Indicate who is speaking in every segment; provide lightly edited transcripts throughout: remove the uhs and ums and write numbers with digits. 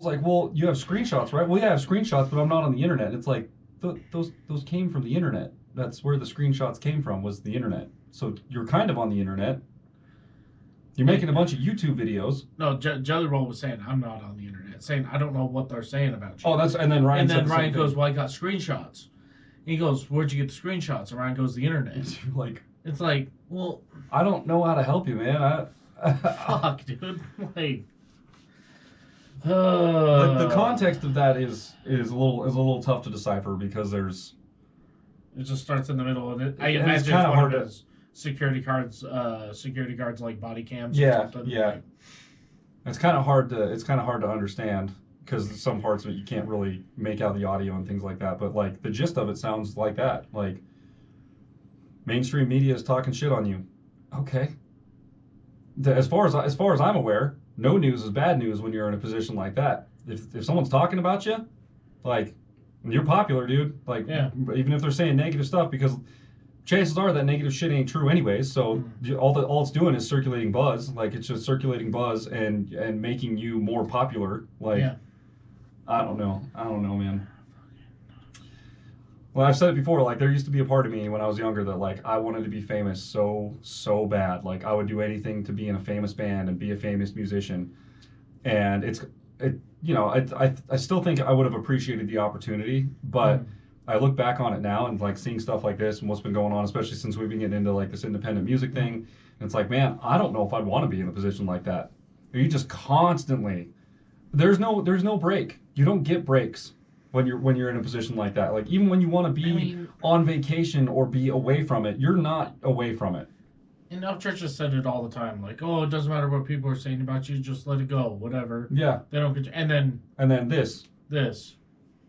Speaker 1: like, well, you have screenshots, right? Well, yeah, I have screenshots, but I'm not on the internet. It's like, those came from the internet. That's where the screenshots came from, was the internet. So you're kind of on the internet. You're making a bunch of YouTube videos.
Speaker 2: No, Jelly Roll was saying, I'm not on the internet. Saying, I don't know what they're saying about you.
Speaker 1: Oh, and then Ryan
Speaker 2: goes, well, I got screenshots. He goes, where'd you get the screenshots? And Ryan goes, the internet. It's like, well,
Speaker 1: I don't know how to help you, man.
Speaker 2: Fuck, dude. Like,
Speaker 1: the context of that is a little tough to decipher, because there's.
Speaker 2: It just starts in the middle, and I imagine it's kind of hard to. Security guards like body cams.
Speaker 1: Yeah,
Speaker 2: or something.
Speaker 1: yeah.
Speaker 2: Like,
Speaker 1: it's kind of hard to understand, because some parts of it you can't really make out the audio and things like that. But like the gist of it sounds like that. Like, mainstream media is talking shit on you. Okay. As far as I'm aware, no news is bad news when you're in a position like that. If someone's talking about you, like, you're popular, dude. Like,
Speaker 2: yeah.
Speaker 1: Even if they're saying negative stuff, because chances are that negative shit ain't true anyways. So all it's doing is circulating buzz. Like, it's just circulating buzz and making you more popular. Like, yeah. I don't know, man. Well, I've said it before. Like, there used to be a part of me when I was younger that, like, I wanted to be famous so bad. Like, I would do anything to be in a famous band and be a famous musician. And I still think I would have appreciated the opportunity, but. I look back on it now and like seeing stuff like this and what's been going on, especially since we've been getting into like this independent music thing. And it's like, man, I don't know if I'd want to be in a position like that. You just constantly, there's no break. You don't get breaks when you're in a position like that. Like, even when you want to be on vacation or be away from it, you're not away from it.
Speaker 2: And our church has said it all the time. Like, oh, it doesn't matter what people are saying about you, just let it go, whatever.
Speaker 1: Yeah.
Speaker 2: They don't get you. And then
Speaker 1: this.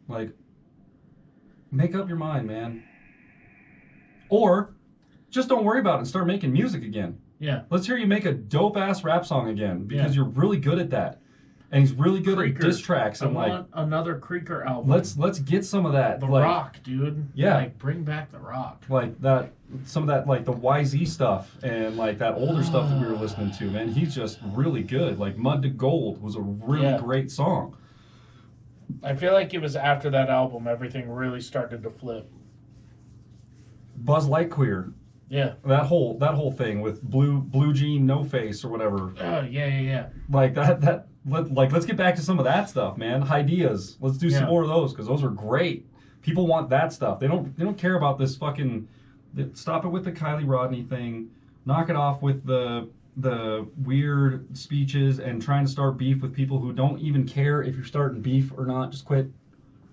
Speaker 1: Like, make up your mind, man. Or just don't worry about it and start making music again.
Speaker 2: Yeah.
Speaker 1: Let's hear you make a dope-ass rap song again, because you're really good at that. And he's really good at diss tracks. And
Speaker 2: I want another Creaker album.
Speaker 1: Let's get some of that.
Speaker 2: The Rock, dude.
Speaker 1: Yeah.
Speaker 2: Like, bring back The Rock.
Speaker 1: Like that, some of that, like the YZ stuff and like that older stuff that we were listening to, man. He's just really good. Like Mud to Gold was a really great song.
Speaker 2: I feel like it was after that album everything really started to flip.
Speaker 1: Buzz Lightyear.
Speaker 2: Yeah.
Speaker 1: That whole thing with Blue Jean No Face or whatever.
Speaker 2: Oh, yeah.
Speaker 1: Like let's get back to some of that stuff, man. Ideas. Let's do some more of those, because those are great. People want that stuff. They don't care about this fucking. Stop it with the Kylie Rodney thing. Knock it off with the weird speeches and trying to start beef with people who don't even care if you're starting beef or not. Just quit.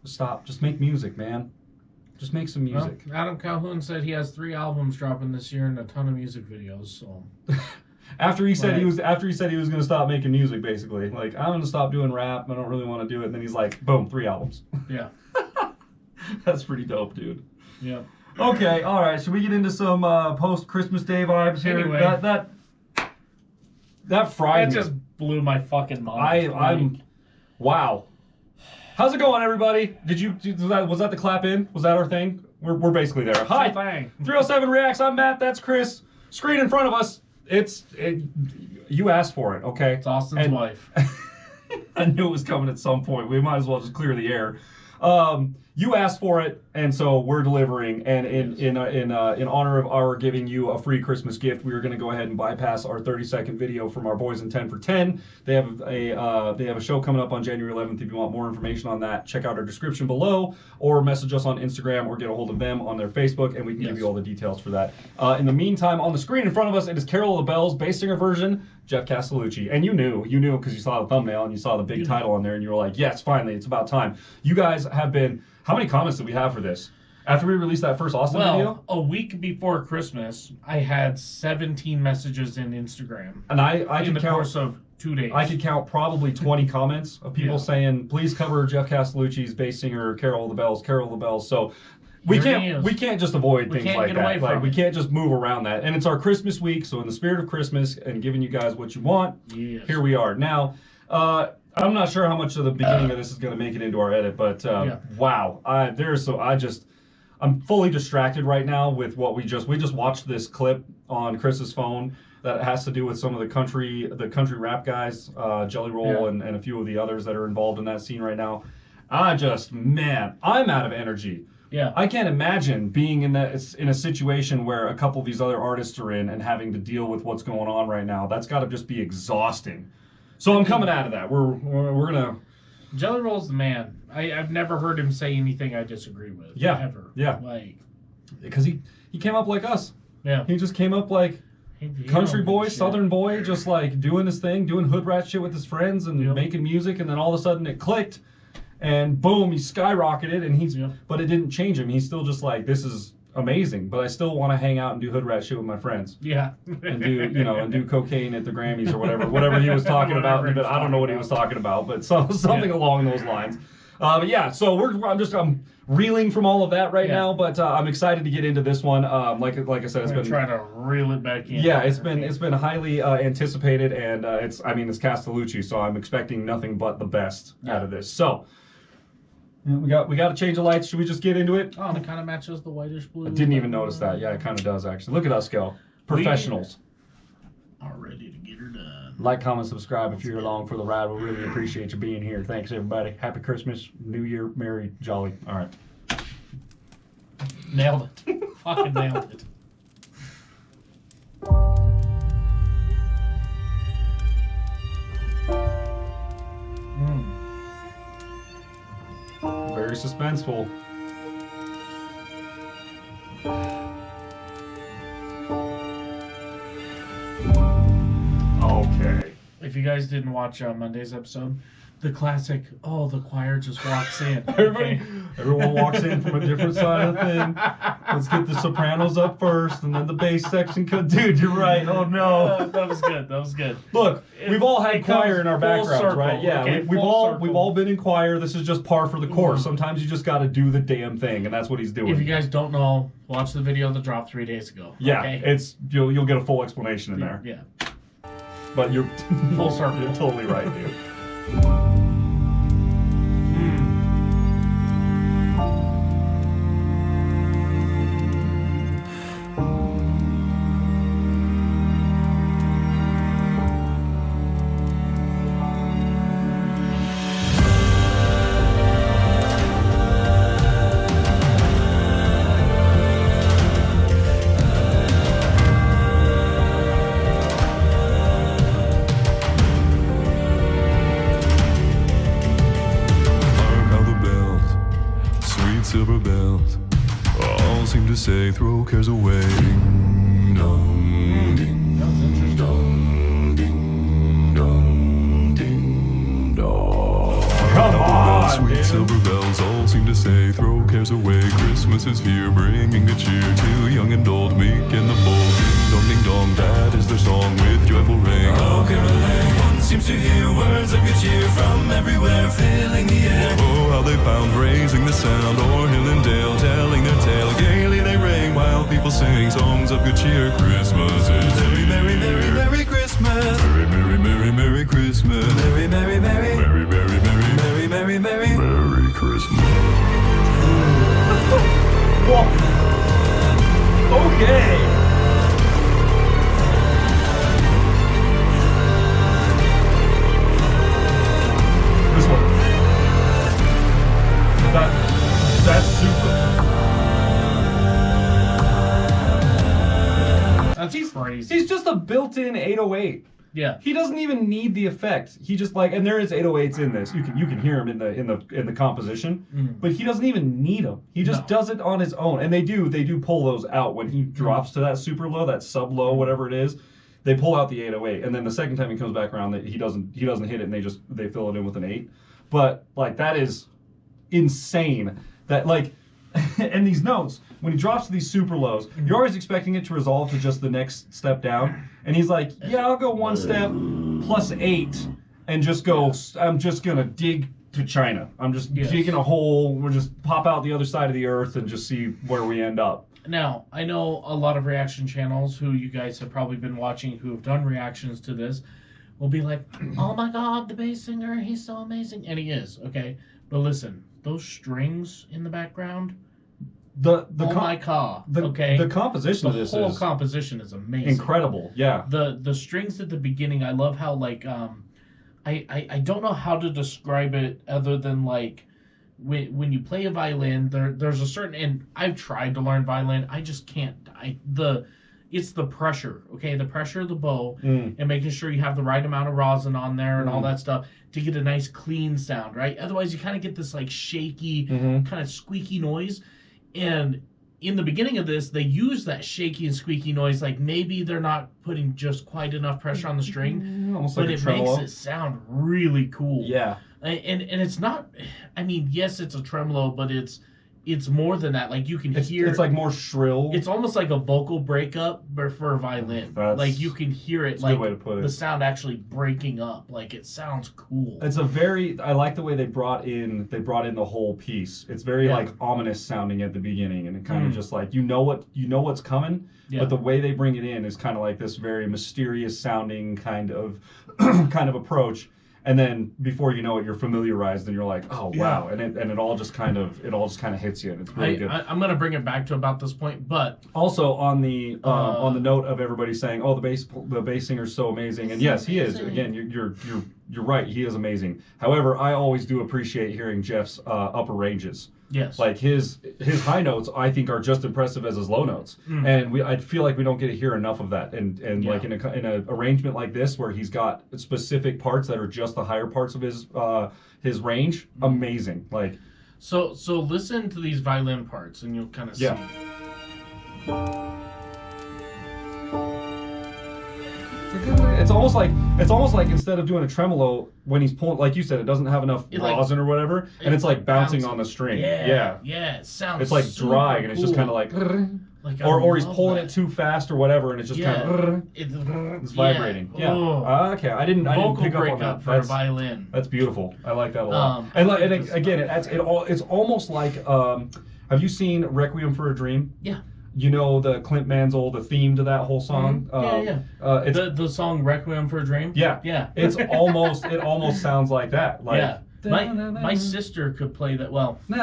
Speaker 1: Just stop. Just make music, man. Just make some music.
Speaker 2: Well, Adam Calhoun said he has 3 albums dropping this year and a ton of music videos. So
Speaker 1: after he said he was going to stop making music, basically, like, I'm going to stop doing rap. I don't really want to do it. And then he's like, boom, 3 albums.
Speaker 2: Yeah.
Speaker 1: That's pretty dope, dude.
Speaker 2: Yeah.
Speaker 1: Okay. All right. Should we get into some post Christmas Day vibes here?
Speaker 2: Anyway.
Speaker 1: That fried me.
Speaker 2: That just blew my fucking mind.
Speaker 1: Wow. How's it going, everybody? Was that the clap in? Was that our thing? We're basically there. Hi. 307 Reacts. I'm Matt. That's Chris. Screen in front of us. You asked for it, okay?
Speaker 2: It's Austin's wife.
Speaker 1: I knew it was coming at some point. We might as well just clear the air. You asked for it, and so we're delivering. And in honor of our giving you a free Christmas gift, we are going to go ahead and bypass our 30-second video from our boys in 10 for 10. They have a show coming up on January 11th. If you want more information on that, check out our description below, or message us on Instagram, or get a hold of them on their Facebook, and we can give you all the details for that. In the meantime, on the screen in front of us, it is Carol of the Bells, bass singer version, Geoff Castellucci. And you knew because you saw the thumbnail and you saw the big title on there, and you were like, yes, finally, it's about time. You guys have been. How many comments did we have for this? After we released that first Austin video?
Speaker 2: A week before Christmas, I had 17 messages in Instagram.
Speaker 1: And I
Speaker 2: in
Speaker 1: could
Speaker 2: the
Speaker 1: count,
Speaker 2: course of 2 days.
Speaker 1: I could count probably 20 comments of people saying, please cover Geoff Castellucci's bass singer, Carol of the Bells. So we can't just avoid things like that. Like, we can't just move around that. And it's our Christmas week, so in the spirit of Christmas and giving you guys what you want, here we are. Now, I'm not sure how much of the beginning of this is going to make it into our edit, but wow, I'm fully distracted right now with what we just watched this clip on Chris's phone, that has to do with some of the country rap guys, Jelly Roll and a few of the others that are involved in that scene right now. I'm out of energy.
Speaker 2: Yeah.
Speaker 1: I can't imagine being in a situation where a couple of these other artists are in and having to deal with what's going on right now. That's got to just be exhausting. So I'm coming out of that. We're gonna.
Speaker 2: Jelly Roll's the man. I've never heard him say anything I disagree with.
Speaker 1: Yeah.
Speaker 2: Ever.
Speaker 1: Yeah.
Speaker 2: Like.
Speaker 1: Because he came up like us.
Speaker 2: Yeah.
Speaker 1: He just came up like country boy, southern boy, just like doing his thing, doing hood rat shit with his friends and making music, and then all of a sudden it clicked. And boom, he skyrocketed, and but it didn't change him. He's still just like, this is amazing, but I still want to hang out and do hood rat shit with my friends.
Speaker 2: Yeah.
Speaker 1: And do cocaine at the Grammys or whatever he was talking about. But I don't know what he was talking about, but something along those lines. But yeah, so I'm reeling from all of that right now, but I'm excited to get into this one. Like I said, it's been
Speaker 2: trying to reel it back in.
Speaker 1: Yeah, it's been highly anticipated, and it's Castellucci, so I'm expecting nothing but the best out of this. So. We got to change the lights. Should we just get into it?
Speaker 2: Oh, and it kind of matches the whitish blue.
Speaker 1: I didn't even notice that. Yeah, it kind of does actually. Look at us go. Professionals.
Speaker 2: We are ready to get her done.
Speaker 1: Like, comment, subscribe if you're along for the ride. We really appreciate you being here. Thanks, everybody. Happy Christmas, New Year, Merry, Jolly. All right.
Speaker 2: Nailed it. Fucking nailed it.
Speaker 1: Very suspenseful. Okay.
Speaker 2: If you guys didn't watch Monday's episode, the classic, the choir just walks in.
Speaker 1: Everyone walks in from a different side of the thing. Let's get the sopranos up first, and then the bass section comes. Dude, you're right. Oh no.
Speaker 2: That was good.
Speaker 1: Look, we've all had choir in our backgrounds,
Speaker 2: circle,
Speaker 1: right? Yeah,
Speaker 2: okay,
Speaker 1: we've all been in choir. This is just par for the course. Sometimes you just got to do the damn thing, and that's what he's doing.
Speaker 2: If you guys don't know, watch the video that dropped 3 days ago.
Speaker 1: Yeah,
Speaker 2: okay?
Speaker 1: you'll get a full explanation in there.
Speaker 2: Yeah.
Speaker 1: But you're
Speaker 2: full circle.
Speaker 1: You're totally right, dude.
Speaker 3: silver bells all seem to say throw cares away. Ding dong, ding dong, ding dong, ding dong.
Speaker 1: Come on,
Speaker 3: sweet
Speaker 1: man.
Speaker 3: silver bells all seem to say throw cares away. Christmas is here, bringing the cheer to young and old, meek and the bold. Ding dong, that is their song with joyful ring. Oh, caroling, one seems to hear words of good cheer from everywhere, filling the air. Oh, how they pound, raising the sound, o'er hill and dale, telling their tale. Gaily they ring, while people sing songs of good cheer. Christmas is Merry, merry, merry, merry Christmas. Merry, merry, merry, merry Christmas. Merry, merry, merry, merry, merry, merry, merry, merry, merry, merry Christmas.
Speaker 1: Okay. This one. That's super.
Speaker 2: That's crazy.
Speaker 1: He's just a built-in 808.
Speaker 2: Yeah.
Speaker 1: He doesn't even need the effect. He just and there is 808s in this. You can hear him in the composition, but he doesn't even need them. He just does it on his own. And they do pull those out when he drops to that super low, that sub low, whatever it is. They pull out the 808, and then the second time he comes back around, he doesn't hit it, and they fill it in with an 8. But that is insane. That and these notes, when he drops to these super lows, you're always expecting it to resolve to just the next step down. And he's like, yeah, I'll go one step plus 8 and just go, I'm just going to dig to China. I'm just digging a hole. We'll just pop out the other side of the earth and just see where we end up.
Speaker 2: Now, I know a lot of reaction channels who you guys have probably been watching who have done reactions to this will be like, oh my God, the bass singer, he's so amazing. And he is, okay? But listen, those strings in the background,
Speaker 1: The
Speaker 2: the
Speaker 1: composition of this
Speaker 2: whole
Speaker 1: is
Speaker 2: composition is amazing,
Speaker 1: incredible. Yeah.
Speaker 2: The strings at the beginning, I love how like I don't know how to describe it other than like when you play a violin, there's a certain, and I've tried to learn violin, I just can't. It's the pressure, okay? The pressure of the bow and making sure you have the right amount of rosin on there and all that stuff to get a nice clean sound, right? Otherwise, you kind of get this like shaky, kind of squeaky noise. And in the beginning of this, they use that shaky and squeaky noise, like maybe they're not putting just quite enough pressure on the string,
Speaker 1: almost
Speaker 2: but
Speaker 1: like
Speaker 2: it
Speaker 1: tremolo.
Speaker 2: makes it sound really cool.
Speaker 1: Yeah.
Speaker 2: And it's not, I mean, yes, it's a tremolo, but it's more than that. Like you can hear,
Speaker 1: it's like more shrill.
Speaker 2: it's almost like a vocal breakup, but for a violin. Like you can hear it,
Speaker 1: a
Speaker 2: like
Speaker 1: good way to put it.
Speaker 2: the sound actually breaking up. Like it sounds cool.
Speaker 1: It's I like the way they brought in the whole piece. It's very like ominous sounding at the beginning, and it kind of just like you know what's coming, but the way they bring it in is kind of like this very mysterious sounding kind of approach. And then before you know it, you're familiarized, and you're like, oh wow, and it all just kind of hits you, and it's really good.
Speaker 2: I'm gonna bring it back to about this point, but
Speaker 1: also on the note of everybody saying, oh, the bass singer's so amazing, and yes, he is. Again, you're right, he is amazing. However, I always do appreciate hearing Geoff's upper ranges.
Speaker 2: Yes.
Speaker 1: Like his high notes, I think, are just impressive as his low notes, and I feel like we don't get to hear enough of that. And like in a arrangement like this, where he's got specific parts that are just the higher parts of his range, amazing. Like
Speaker 2: so listen to these violin parts, and you'll kind of see.
Speaker 1: It's almost like instead of doing a tremolo, when he's pulling, like you said, it doesn't have enough rosin or whatever, and it's like bouncing on the string. Yeah.
Speaker 2: It sounds.
Speaker 1: It's like dry, and it's just kind of like or he's pulling it too fast or whatever, and it's just kind of it's vibrating. Yeah. Okay. I didn't pick up on that.
Speaker 2: For a violin.
Speaker 1: That's beautiful. I like that a lot. And again, it's almost like have you seen Requiem for a Dream?
Speaker 2: Yeah.
Speaker 1: You know the Clint Mansell, the theme to that whole song.
Speaker 2: It's the song Requiem for a Dream.
Speaker 1: Yeah. It almost sounds like that. Like,
Speaker 2: my sister could play that. Well, would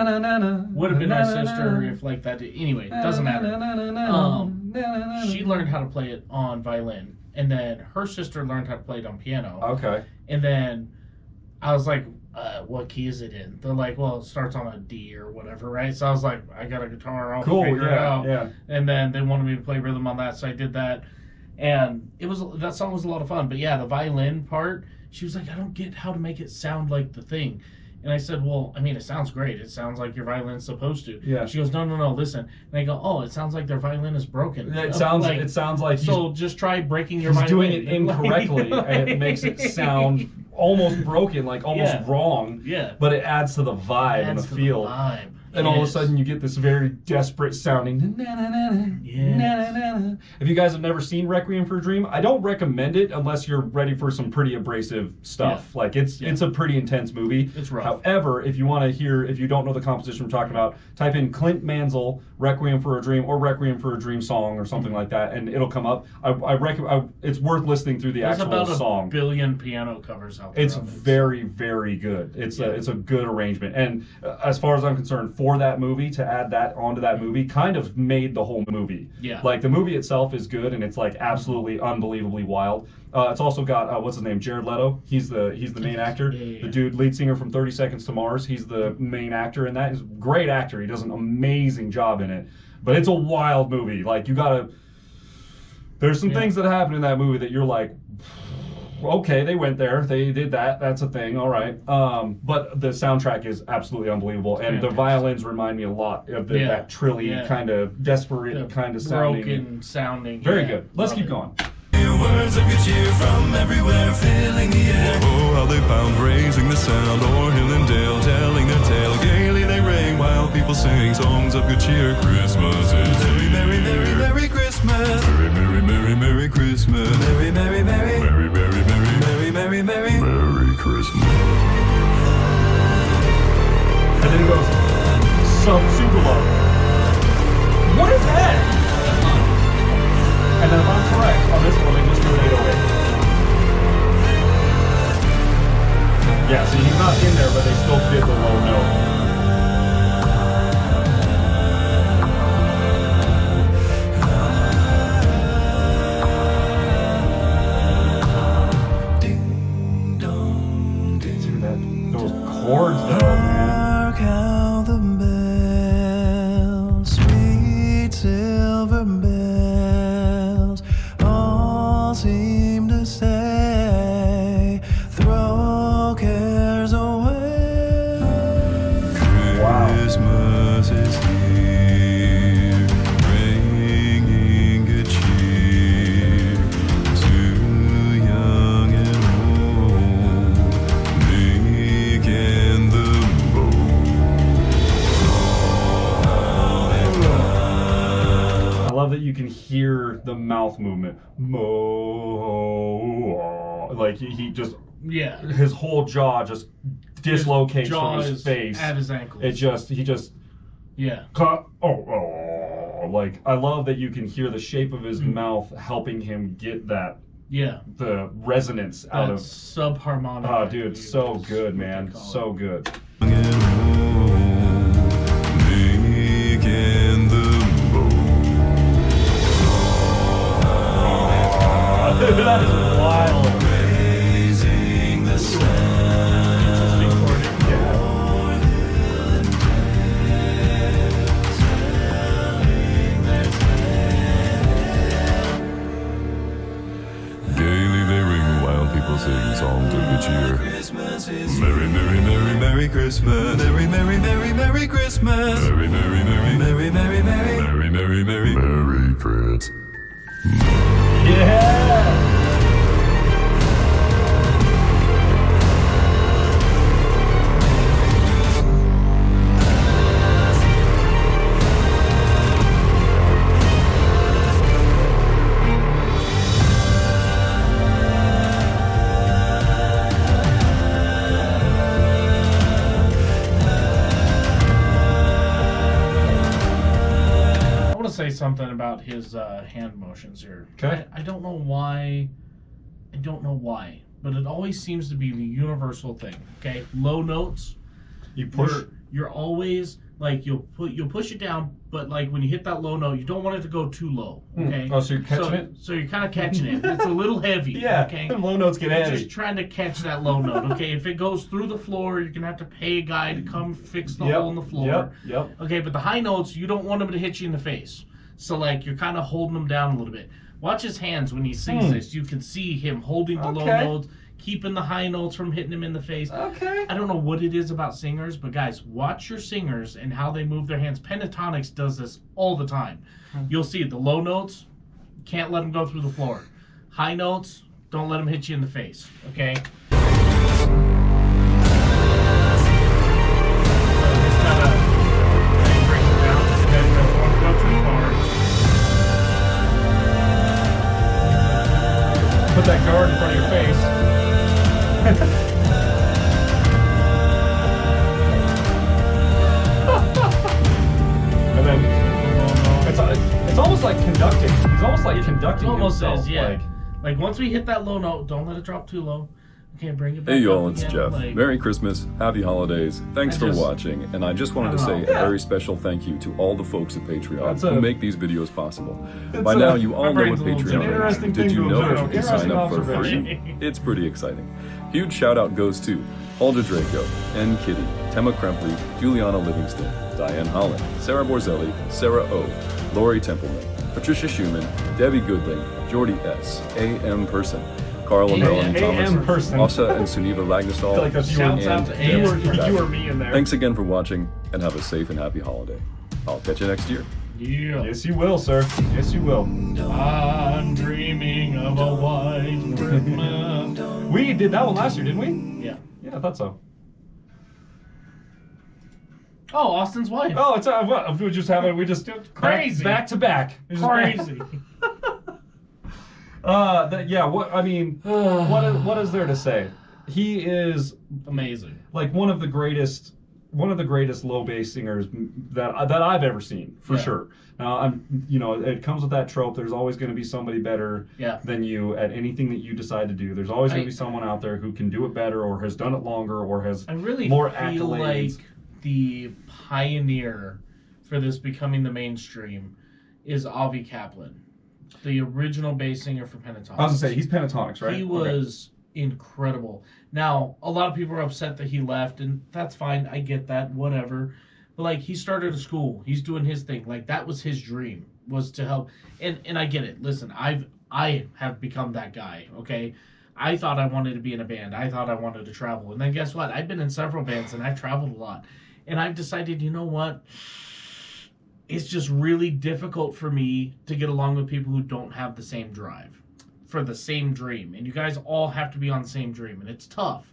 Speaker 2: have been my sister if like that. Anyway, it doesn't matter. She learned how to play it on violin, and then her sister learned how to play it on piano.
Speaker 1: Okay.
Speaker 2: And then I was like, what key is it in? They're like, well, it starts on a D or whatever, right? So I was like, I got a guitar, I'll figure it out.
Speaker 1: Yeah.
Speaker 2: And then they wanted me to play rhythm on that, so I did that. And that song was a lot of fun. But yeah, the violin part, she was like, I don't get how to make it sound like the thing. And I said, well, I mean, it sounds great. It sounds like your violin's supposed to.
Speaker 1: Yeah.
Speaker 2: She goes, no, listen. And I go, oh, it sounds like their violin is broken.
Speaker 1: It sounds like
Speaker 2: so just try breaking your
Speaker 1: violin.
Speaker 2: violin.
Speaker 1: He's doing it incorrectly, and it makes it sound almost broken, like almost wrong.
Speaker 2: Yeah.
Speaker 1: But it adds to the vibe and the feel. And all of a sudden you get this very desperate sounding. If you guys have never seen Requiem for a Dream, I don't recommend it unless you're ready for some pretty abrasive stuff.
Speaker 2: Yeah.
Speaker 1: Like it's a pretty intense movie.
Speaker 2: It's rough.
Speaker 1: However, if you want to hear, if you don't know the composition we're talking about, type in Clint Mansell Requiem for a Dream or Requiem for a Dream song or something like that, and it'll come up. I recommend. It's worth listening through the actual
Speaker 2: about
Speaker 1: song.
Speaker 2: A billion piano covers out there.
Speaker 1: It's very, very good. It's a good arrangement, and as far as I'm concerned, for that movie to add that onto that movie kind of made the whole movie.
Speaker 2: Yeah.
Speaker 1: Like the movie itself is good, and it's like absolutely unbelievably wild. It's also got what's his name, Jared Leto. He's the main actor.
Speaker 2: Yeah.
Speaker 1: The dude, lead singer from 30 Seconds to Mars. He's the main actor in that. He's a great actor. He does an amazing job in it. But it's a wild movie. Like there's some things that happen in that movie that you're like, okay, they went there, they did that, that's a thing, all right. But the soundtrack is absolutely unbelievable, and the violins remind me a lot of that trilly kind of desperate kind of sounding.
Speaker 2: Broken sounding.
Speaker 1: Very good. Let's keep going.
Speaker 3: Words of good cheer from everywhere filling the air. Oh, how they pound, raising the sound, o'er hill and dale, telling their tale. Gaily they ring while people sing songs of good cheer. Christmas is here. Merry, merry, merry Christmas. Merry, merry, merry, merry Christmas. Merry, merry, merry. Merry, merry, merry. Merry, merry, merry. Merry Christmas.
Speaker 1: And then it goes, some super low. What is that? And then if I'm correct, on this one they just do an 808. Yeah, see, he's not in there, but they still did the low note.
Speaker 4: Hark how the bells, sweet silver bells, all seem to say, throw cares away.
Speaker 3: Christmas is here, bringing good cheer to young and old, meek and the
Speaker 1: I love that you can hear the mouth movement. Mo, like he just,
Speaker 2: Yeah.
Speaker 1: his whole jaw just dislocates
Speaker 2: Jaw
Speaker 1: from his
Speaker 2: is
Speaker 1: face.
Speaker 2: at his ankles.
Speaker 1: He just,
Speaker 2: Yeah.
Speaker 1: like I love that you can hear the shape of his mouth helping him get that
Speaker 2: Yeah.
Speaker 1: the resonance out
Speaker 2: That
Speaker 1: of.
Speaker 2: subharmonic.
Speaker 1: Oh, dude, so good, man, so good.
Speaker 3: young and old, meek and the
Speaker 1: That is wild.
Speaker 3: raising the
Speaker 2: Interesting chording.
Speaker 3: gaily they ring while people sing songs of good cheer. Merry, merry, merry, merry Christmas. Merry, merry, merry, merry Christmas. Merry, merry, merry, merry, merry, merry, merry, merry, merry, merry Christmas.
Speaker 1: Yeah.
Speaker 2: I want to say something about his hand motions here.
Speaker 1: Okay.
Speaker 2: I don't know why. I don't know why, but it always seems to be the universal thing. Okay, low notes.
Speaker 1: You push.
Speaker 2: You're always like you'll push it down, but like when you hit that low note, you don't want it to go too low. Okay.
Speaker 1: Oh, so you're catching it?
Speaker 2: So you're kind of catching it. It's a little heavy.
Speaker 1: Yeah.
Speaker 2: Okay.
Speaker 1: Low notes get
Speaker 2: You're
Speaker 1: heavy.
Speaker 2: just trying to catch that low note. Okay. If it goes through the floor, you're gonna have to pay a guy to come fix the hole in the floor.
Speaker 1: Yep.
Speaker 2: Okay, but the high notes, you don't want them to hit you in the face. So, like, you're kind of holding them down a little bit. Watch his hands when he sings this. You can see him holding the low
Speaker 1: Okay.
Speaker 2: notes, keeping the high notes from hitting him in the face.
Speaker 1: Okay.
Speaker 2: I don't know what it is about singers, but guys, watch your singers and how they move their hands. Pentatonics does this all the time. You'll see the low notes, can't let them go through the floor. High notes, don't let them hit you in the face, okay? So he's kinda, he brings it down, and then don't want to go too far.
Speaker 1: Put that guard in front of your face. And then it's almost like conducting. He's almost like conducting
Speaker 2: It almost
Speaker 1: himself.
Speaker 2: is, yeah.
Speaker 1: Like,
Speaker 2: Like once we hit that low note, don't let it drop too low. Okay, bring it back
Speaker 3: Hey y'all,
Speaker 2: up
Speaker 3: it's
Speaker 2: again,
Speaker 3: Geoff.
Speaker 2: like-
Speaker 3: Merry Christmas, Happy Holidays. Thanks
Speaker 2: I
Speaker 3: for
Speaker 2: just-
Speaker 3: watching, and I just wanted to
Speaker 2: I
Speaker 3: say
Speaker 2: don't know.
Speaker 3: a very special thank you to all the folks at Patreon
Speaker 1: That's
Speaker 3: who
Speaker 1: a-
Speaker 3: make these videos possible.
Speaker 1: It's
Speaker 3: By
Speaker 1: a-
Speaker 3: now, you
Speaker 2: my
Speaker 3: all know what
Speaker 2: brain's a little
Speaker 3: Patreon
Speaker 2: different.
Speaker 3: is.
Speaker 1: Interesting
Speaker 3: Did
Speaker 1: thing
Speaker 3: you
Speaker 1: to
Speaker 3: know that
Speaker 1: observe.
Speaker 3: you can sign up for
Speaker 1: Interesting
Speaker 3: free?
Speaker 2: observation.
Speaker 3: It's pretty exciting. Huge shout out goes to Alder Draco, N. Kitty, Tema Krempley, Juliana Livingston, Diane Holland, Sarah Borzelli, Sarah O, Lori Templeman, Patricia Schumann, Debbie Goodling, Jordy S, A.M. Person, Carl and Melanie
Speaker 1: A.M.
Speaker 3: Thomas,
Speaker 1: Person.
Speaker 3: Asa and Suniva Lagnastall,
Speaker 1: like that's you
Speaker 2: Shouts
Speaker 1: were,
Speaker 2: out to
Speaker 3: and
Speaker 2: A.M.
Speaker 3: Dan
Speaker 1: you were me in there.
Speaker 3: Thanks again for watching, and have a safe and happy holiday. I'll catch you next year.
Speaker 2: Yeah.
Speaker 1: Yes, you will, sir. Yes, you will.
Speaker 2: I'm dreaming of a white Christmas.
Speaker 1: We did that one last year, didn't we?
Speaker 2: Yeah.
Speaker 1: Yeah, I thought so.
Speaker 2: Oh, Austin's wife.
Speaker 1: Oh, it's we just have it. We just
Speaker 2: Crazy.
Speaker 1: back to back. It's just
Speaker 2: Crazy.
Speaker 1: Yeah. What I mean, what is there to say? He is
Speaker 2: Amazing.
Speaker 1: like one of the greatest low bass singers that I've ever seen, for
Speaker 2: Yeah.
Speaker 1: sure. Now it comes with that trope. There's always going to be somebody better
Speaker 2: Yeah.
Speaker 1: than you at anything that you decide to do. There's always going to be someone out there who can do it better, or has done it longer, or has
Speaker 2: I really
Speaker 1: more
Speaker 2: feel
Speaker 1: accolades.
Speaker 2: like the pioneer for this becoming the mainstream is Avi Kaplan, the original bass singer for Pentatonics.
Speaker 1: I was gonna say he's pentatonics, right?
Speaker 2: He
Speaker 1: Okay.
Speaker 2: was incredible. Now, a lot of people are upset that he left, and that's fine. I get that, whatever. But like, he started a school. He's doing his thing. Like, that was his dream, was to help. And I get it. Listen, I have become that guy, okay? I thought I wanted to be in a band. I thought I wanted to travel. And then guess what? I've been in several bands, and I've traveled a lot. And I've decided, you know what? It's just really difficult for me to get along with people who don't have the same drive for the same dream. And you guys all have to be on the same dream. And it's tough,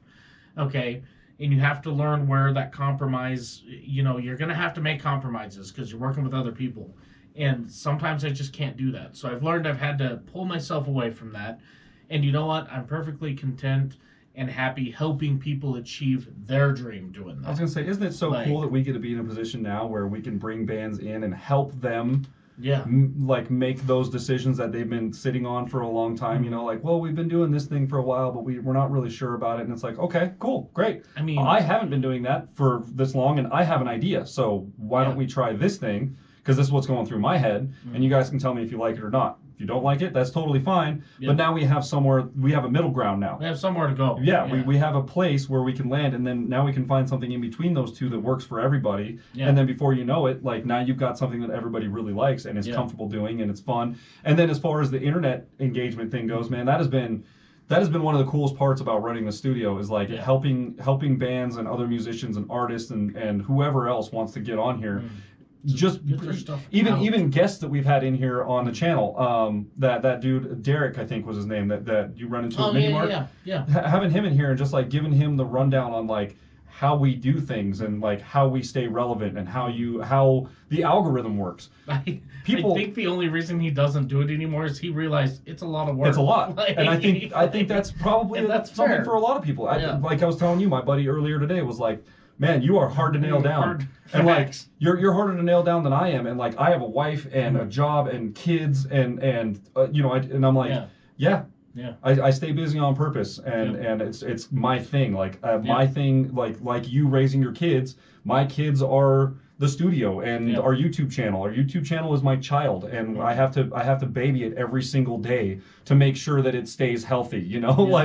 Speaker 2: okay? And you have to learn where that compromise, you know, you're going to have to make compromises because you're working with other people. And sometimes I just can't do that. So I've learned I've had to pull myself away from that. And you know what? I'm perfectly content and happy helping people achieve their dream doing that.
Speaker 1: I was going to say, isn't it so cool that we get to be in a position now where we can bring bands in and help them make those decisions that they've been sitting on for a long time, you know, like, well, we've been doing this thing for a while, but we're not really sure about it. And it's like, okay, cool, great. I mean, I haven't been doing that for this long, and I have an idea. So why don't we try this thing? Because this is what's going through my head, and you guys can tell me if you like it or not. If you don't like it, that's totally fine. But now we have a middle ground now.
Speaker 2: We have somewhere to go.
Speaker 1: We have a place where we can land, and then now we can find something in between those two that works for everybody. And then before you know it, like, now you've got something that everybody really likes and is comfortable doing, and it's fun. And then as far as the internet engagement thing goes, man, that has been one of the coolest parts about running the studio, is like helping bands and other musicians and artists and whoever else wants to get on here. Just even guests that we've had in here on the channel, that dude Derek, I think was his name, that you run into at Mini Mart. Having him in here and just like giving him the rundown on like how we do things and like how we stay relevant and how the algorithm works.
Speaker 2: I think the only reason he doesn't do it anymore is he realized it's a lot of work.
Speaker 1: It's a lot, and I think that's probably something for a lot of people. Like I was telling you, my buddy earlier today was like, man, you are hard to nail down. And like, you're harder to nail down than I am. And like, I have a wife and a job and kids and you know, and I'm like, I stay busy on purpose, and it's my thing. Like my thing, like you raising your kids. My kids are the studio and our YouTube channel. Our YouTube channel is my child, and I have to baby it every single day to make sure that it stays healthy. You know,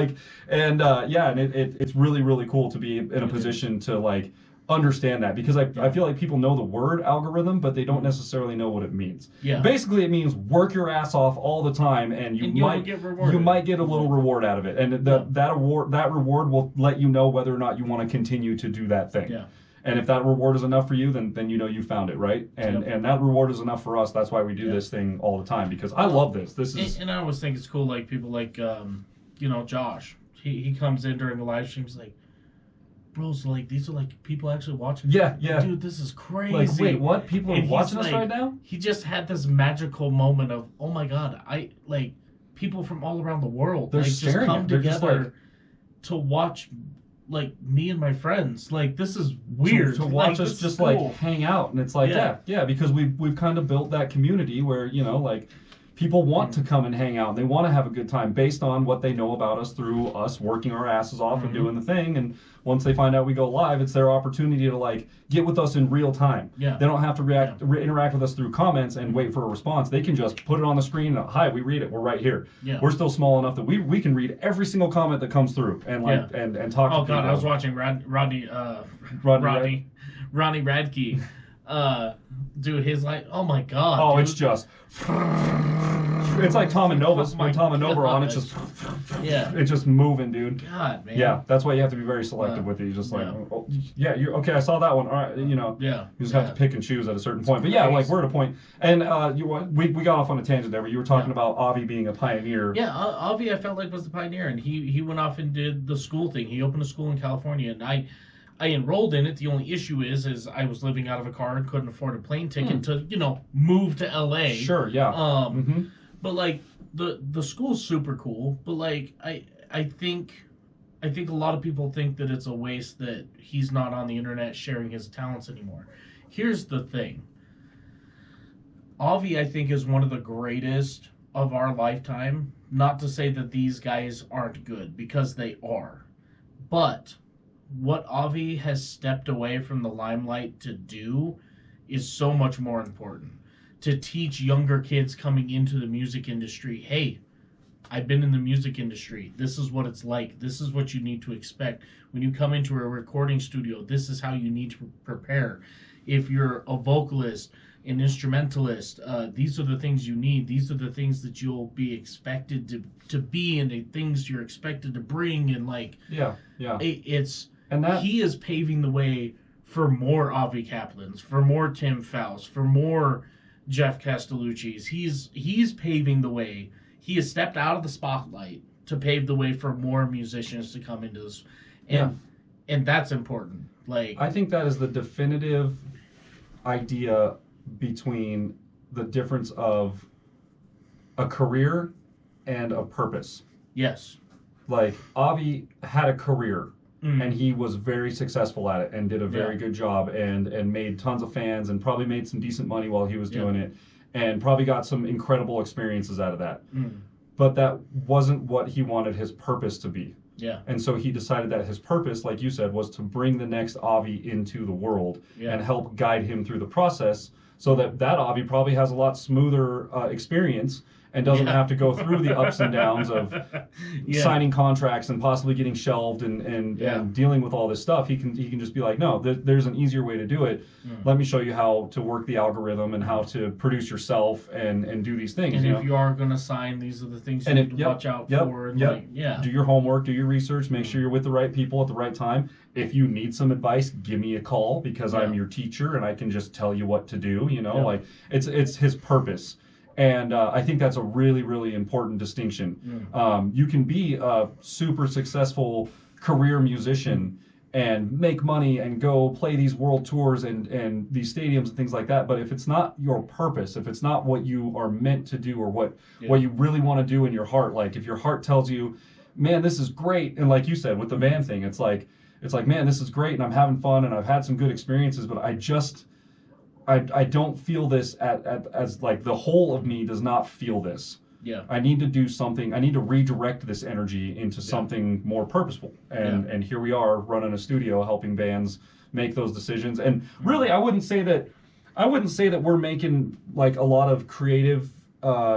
Speaker 1: and it's really, really cool to be in a position to like understand that, because I feel like people know the word algorithm, but they don't necessarily know what it means. Basically it means work your ass off all the time, and you might get a little reward out of it, and that reward will let you know whether or not you want to continue to do that thing. And if that reward is enough for you, then you know you found it, right? And that reward is enough for us. That's why we do this thing all the time, because I love this. This is,
Speaker 2: and I always think it's cool, like people like you know, Josh. He comes in during the live streams like, bro, so like these are like people actually watching. Dude, this is crazy.
Speaker 1: Like, wait, what? People are watching us right now?
Speaker 2: He just had this magical moment of, oh my god, I like people from all around the world.
Speaker 1: They're
Speaker 2: like, just come
Speaker 1: They're
Speaker 2: together
Speaker 1: like,
Speaker 2: to watch like me and my friends. Like, this is weird
Speaker 1: to watch us just cool. Like hang out, and it's like because we've kind of built that community where, you know, like people want to come and hang out, and they want to have a good time based on what they know about us through us working our asses off and doing the thing. And once they find out we go live, it's their opportunity to like get with us in real time. They don't have to interact with us through comments and wait for a response. They can just put it on the screen and, hi, we read it. We're right here. We're still small enough that we can read every single comment that comes through and like and talk to people.
Speaker 2: Oh god, I was watching Ronnie Radke do his like, oh my god.
Speaker 1: Oh,
Speaker 2: dude.
Speaker 1: it's just it's like Tom and Nova's. When Tom and Nova are on, it's just it's just moving, dude.
Speaker 2: God, man.
Speaker 1: Yeah, that's why you have to be very selective with it. You just like, you're okay. I saw that one. All right, you know. You just have to pick and choose at a certain point. But yeah, like we're at a point, and we got off on a tangent there. But you were talking about Avi being a pioneer.
Speaker 2: Yeah, Avi, I felt like was the pioneer, and he went off and did the school thing. He opened a school in California, and I enrolled in it. The only issue is I was living out of a car and couldn't afford a plane ticket to, you know, move to LA.
Speaker 1: Sure, yeah.
Speaker 2: But like the school's super cool. But like I think a lot of people think that it's a waste that he's not on the internet sharing his talents anymore. Here's the thing. Avi, I think, is one of the greatest of our lifetime. Not to say that these guys aren't good, because they are. But what Avi has stepped away from the limelight to do is so much more important. To teach younger kids coming into the music industry, hey, I've been in the music industry. This is what it's like. This is what you need to expect. When you come into a recording studio, this is how you need to prepare. If you're a vocalist, an instrumentalist, these are the things you need. These are the things that you'll be expected to be, and the things you're expected to bring. And like, he is paving the way for more Avi Kaplans, for more Tim Faust, for more Geoff Castellucci's. He's paving the way. He has stepped out of the spotlight to pave the way for more musicians to come into this, and that's important. Like,
Speaker 1: I think that is the definitive idea between the difference of a career and a purpose.
Speaker 2: Yes.
Speaker 1: Like, Avi had a career, and he was very successful at it and did a very good job and made tons of fans and probably made some decent money while he was doing it, and probably got some incredible experiences out of that. But that wasn't what he wanted his purpose to be.
Speaker 2: Yeah.
Speaker 1: And so he decided that his purpose, like you said, was to bring the next Avi into the world and help guide him through the process, so that Avi probably has a lot smoother experience and doesn't have to go through the ups and downs of signing contracts and possibly getting shelved and dealing with all this stuff. He can just be like, no, there's an easier way to do it. Let me show you how to work the algorithm and how to produce yourself and do these things.
Speaker 2: And
Speaker 1: you
Speaker 2: if you are going to sign, these are the things you
Speaker 1: and
Speaker 2: need to watch out for. And
Speaker 1: do your homework, do your research, make sure you're with the right people at the right time. If you need some advice, give me a call, because I'm your teacher and I can just tell you what to do. Like, it's his purpose. And I think that's a really, really important distinction. You can be a super successful career musician and make money and go play these world tours and these stadiums and things like that. But if it's not your purpose, if it's not what you are meant to do or what you really want to do in your heart, like if your heart tells you, man, this is great. And like you said, with the band thing, it's like, man, this is great and I'm having fun and I've had some good experiences, but I don't feel this as like the whole of me does not feel this.
Speaker 2: Yeah.
Speaker 1: I need to do something. I need to redirect this energy into something more purposeful. And here we are running a studio, helping bands make those decisions. And really, I wouldn't say that we're making like a lot of creative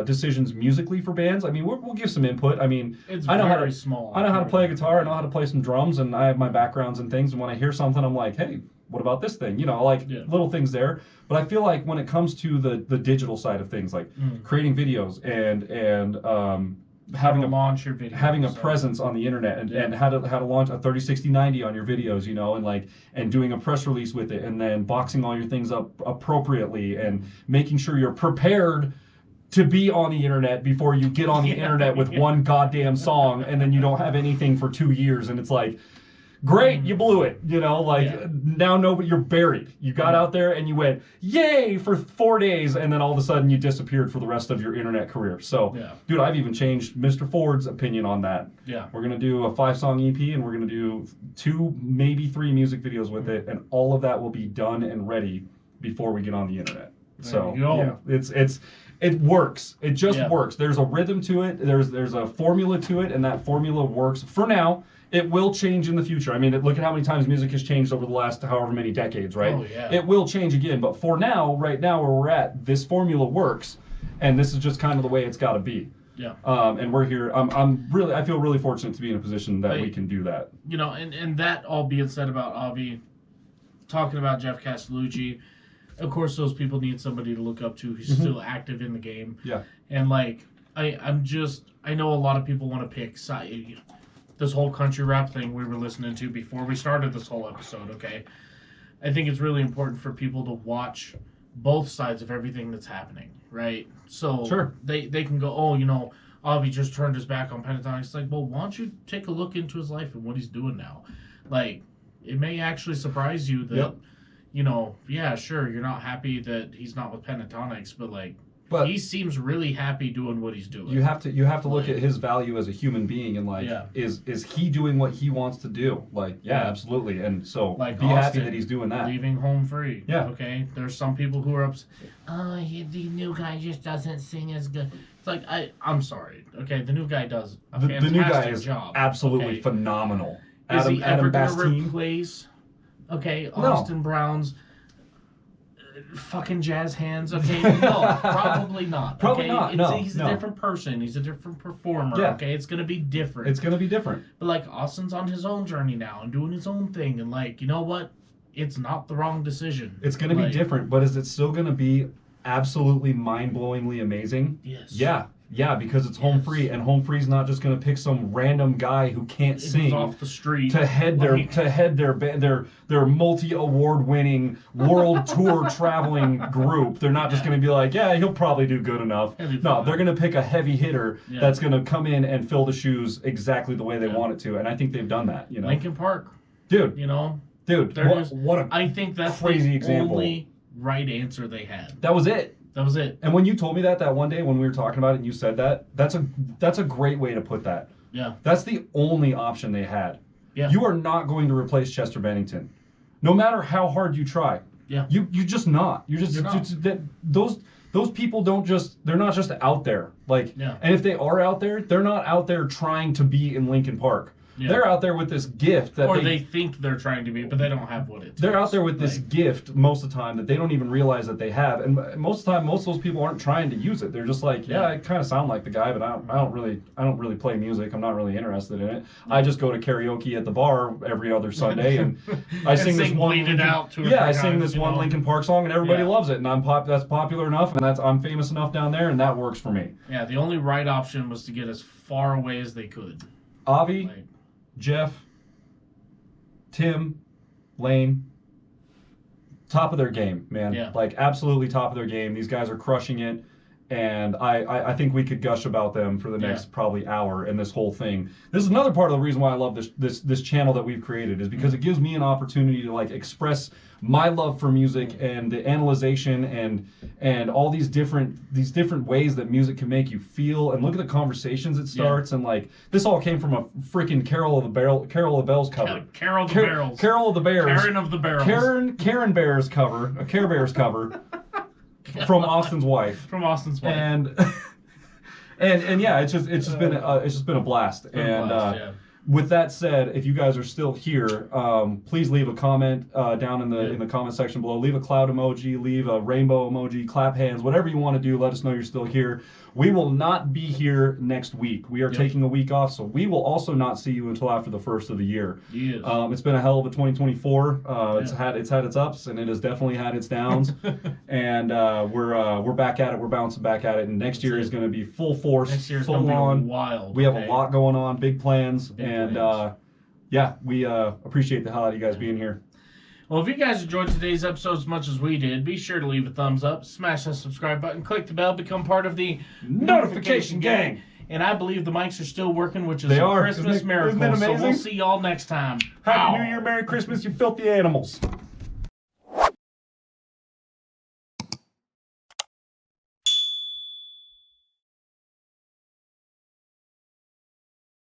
Speaker 1: decisions musically for bands. I mean, we'll give some input. I mean,
Speaker 2: it's
Speaker 1: I know
Speaker 2: very small.
Speaker 1: I know how to play a guitar. I know how to play some drums, and I have my backgrounds and things. And when I hear something, I'm like, hey, what about this thing? Little things there. But I feel like when it comes to the digital side of things, like creating videos and having a presence on the internet and how to launch a 30, 60, 90 on your videos, and doing a press release with it, and then boxing all your things up appropriately and making sure you're prepared to be on the internet before you get on the internet with one goddamn song, and then you don't have anything for 2 years, and it's like, great, you blew it, now nobody, you're buried. You got out there and you went, yay, for 4 days, and then all of a sudden you disappeared for the rest of your internet career. So, dude, I've even changed Mr. Ford's opinion on that. Yeah. We're going to do a 5-song EP, and we're going to do 2, maybe 3 music videos with it, and all of that will be done and ready before we get on the internet. It works. It just works. There's a rhythm to it. There's a formula to it, and that formula works for now. It will change in the future. I mean, look at how many times music has changed over the last however many decades, right?
Speaker 2: Oh, yeah.
Speaker 1: It will change again, but for now, right now where we're at, this formula works, and this is just kind of the way it's got to be.
Speaker 2: Yeah.
Speaker 1: And we're here. I feel really fortunate to be in a position that we can do that.
Speaker 2: And that all being said about Avi, talking about Geoff Castellucci, of course, those people need somebody to look up to who's still active in the game.
Speaker 1: Yeah.
Speaker 2: And like, I know a lot of people want to pick this whole country rap thing we were listening to before we started this whole episode, okay? I think it's really important for people to watch both sides of everything that's happening, right? So they can go, Avi just turned his back on Pentatonic. It's like, well, why don't you take a look into his life and what he's doing now? Like, it may actually surprise you that, sure, you're not happy that he's not with Pentatonics, but he seems really happy doing what he's doing.
Speaker 1: You have to look at his value as a human being and is he doing what he wants to do? Absolutely. And so be
Speaker 2: Austin,
Speaker 1: happy that he's doing that.
Speaker 2: Leaving home free.
Speaker 1: Yeah.
Speaker 2: Okay. There's some people who are upset. The new guy just doesn't sing as good. It's like I'm sorry. Okay, the new guy does a fantastic
Speaker 1: the new guy is
Speaker 2: job.
Speaker 1: Absolutely phenomenal.
Speaker 2: Is he ever going to replace? Okay, Austin Brown's fucking jazz hands. Okay, no, probably not.
Speaker 1: Probably
Speaker 2: okay?
Speaker 1: not. No,
Speaker 2: he's
Speaker 1: no.
Speaker 2: a different person. He's a different performer.
Speaker 1: Yeah.
Speaker 2: Okay, it's gonna be different.
Speaker 1: It's gonna be different.
Speaker 2: But like Austin's on his own journey now and doing his own thing, and like, you know what? It's not the wrong decision.
Speaker 1: It's gonna be different, but is it still gonna be absolutely mind-blowingly amazing?
Speaker 2: Yes.
Speaker 1: Yeah, because it's home free, and home free's not just gonna pick some random guy who can't sing
Speaker 2: off the street
Speaker 1: to head their multi-award winning world tour traveling group. They're not just gonna be like, yeah, he'll probably do good enough. No, they're gonna pick a heavy hitter that's gonna come in and fill the shoes exactly the way they want it to, and I think they've done that. You know,
Speaker 2: Linkin Park,
Speaker 1: dude.
Speaker 2: You know,
Speaker 1: dude. What a
Speaker 2: I think that's
Speaker 1: crazy
Speaker 2: the
Speaker 1: example.
Speaker 2: only right answer they had.
Speaker 1: That was it.
Speaker 2: That was it.
Speaker 1: And when you told me that one day when we were talking about it and you said that, that's a great way to put that.
Speaker 2: Yeah.
Speaker 1: That's the only option they had.
Speaker 2: Yeah.
Speaker 1: You are not going to replace Chester Bennington. No matter how hard you try.
Speaker 2: Yeah.
Speaker 1: You just not. You're not. Those people they're not just out there. Like, and if they are out there, they're not out there trying to be in Linkin Park. Yeah. They're out there with this gift that
Speaker 2: they think they're trying to be, but they don't have what it takes.
Speaker 1: They're out there with this gift most of the time that they don't even realize that they have, and most of the time, most of those people aren't trying to use it. They're just like, yeah, I kind of sound like the guy, but I don't really play music. I'm not really interested in it. Yeah. I just go to karaoke at the bar every other Sunday, and I sing this one. I sing this one Linkin Park song, and everybody loves it, and that's popular enough, and I'm famous enough down there, and that works for me.
Speaker 2: Yeah, the only right option was to get as far away as they could.
Speaker 1: Avi. Geoff, Tim, Lane, top of their game, man.
Speaker 2: Yeah.
Speaker 1: Like, absolutely top of their game. These guys are crushing it, and I think we could gush about them for the next probably hour in this whole thing. This is another part of the reason why I love this channel that we've created, is because it gives me an opportunity to like express my love for music and the analyzation and all these different ways that music can make you feel, and look at the conversations it starts, and like this all came from a freaking Carol of the Bells cover.
Speaker 2: Carol of the Barrels.
Speaker 1: Carol of the Bears.
Speaker 2: Karen of the Barrels.
Speaker 1: Karen Bears cover, a Care Bears cover from Austin's wife.
Speaker 2: From Austin's wife.
Speaker 1: And yeah, it's just been a blast. With that said, if you guys are still here, please leave a comment down in the comment section below. Leave a cloud emoji, leave a rainbow emoji, clap hands, whatever you want to do. Let us know you're still here. We will not be here next week. We are taking a week off, so we will also not see you until after the first of the year.
Speaker 2: Yes.
Speaker 1: It's been a hell of a 2024. It's had its ups, and it has definitely had its downs. And we're back at it. We're bouncing back at it. And next year is going to be full force,
Speaker 2: next year's
Speaker 1: full on.
Speaker 2: Wild.
Speaker 1: We have a lot going on, big plans, we appreciate the hell out of you guys being here.
Speaker 2: Well, if you guys enjoyed today's episode as much as we did, be sure to leave a thumbs up, smash that subscribe button, click the bell, become part of the
Speaker 1: Notification Gang.
Speaker 2: And I believe the mics are still working, which is
Speaker 1: They
Speaker 2: a
Speaker 1: are.
Speaker 2: Christmas miracle.
Speaker 1: Isn't that amazing?
Speaker 2: So we'll see y'all next time.
Speaker 1: Happy New Year, Merry Christmas, you filthy animals.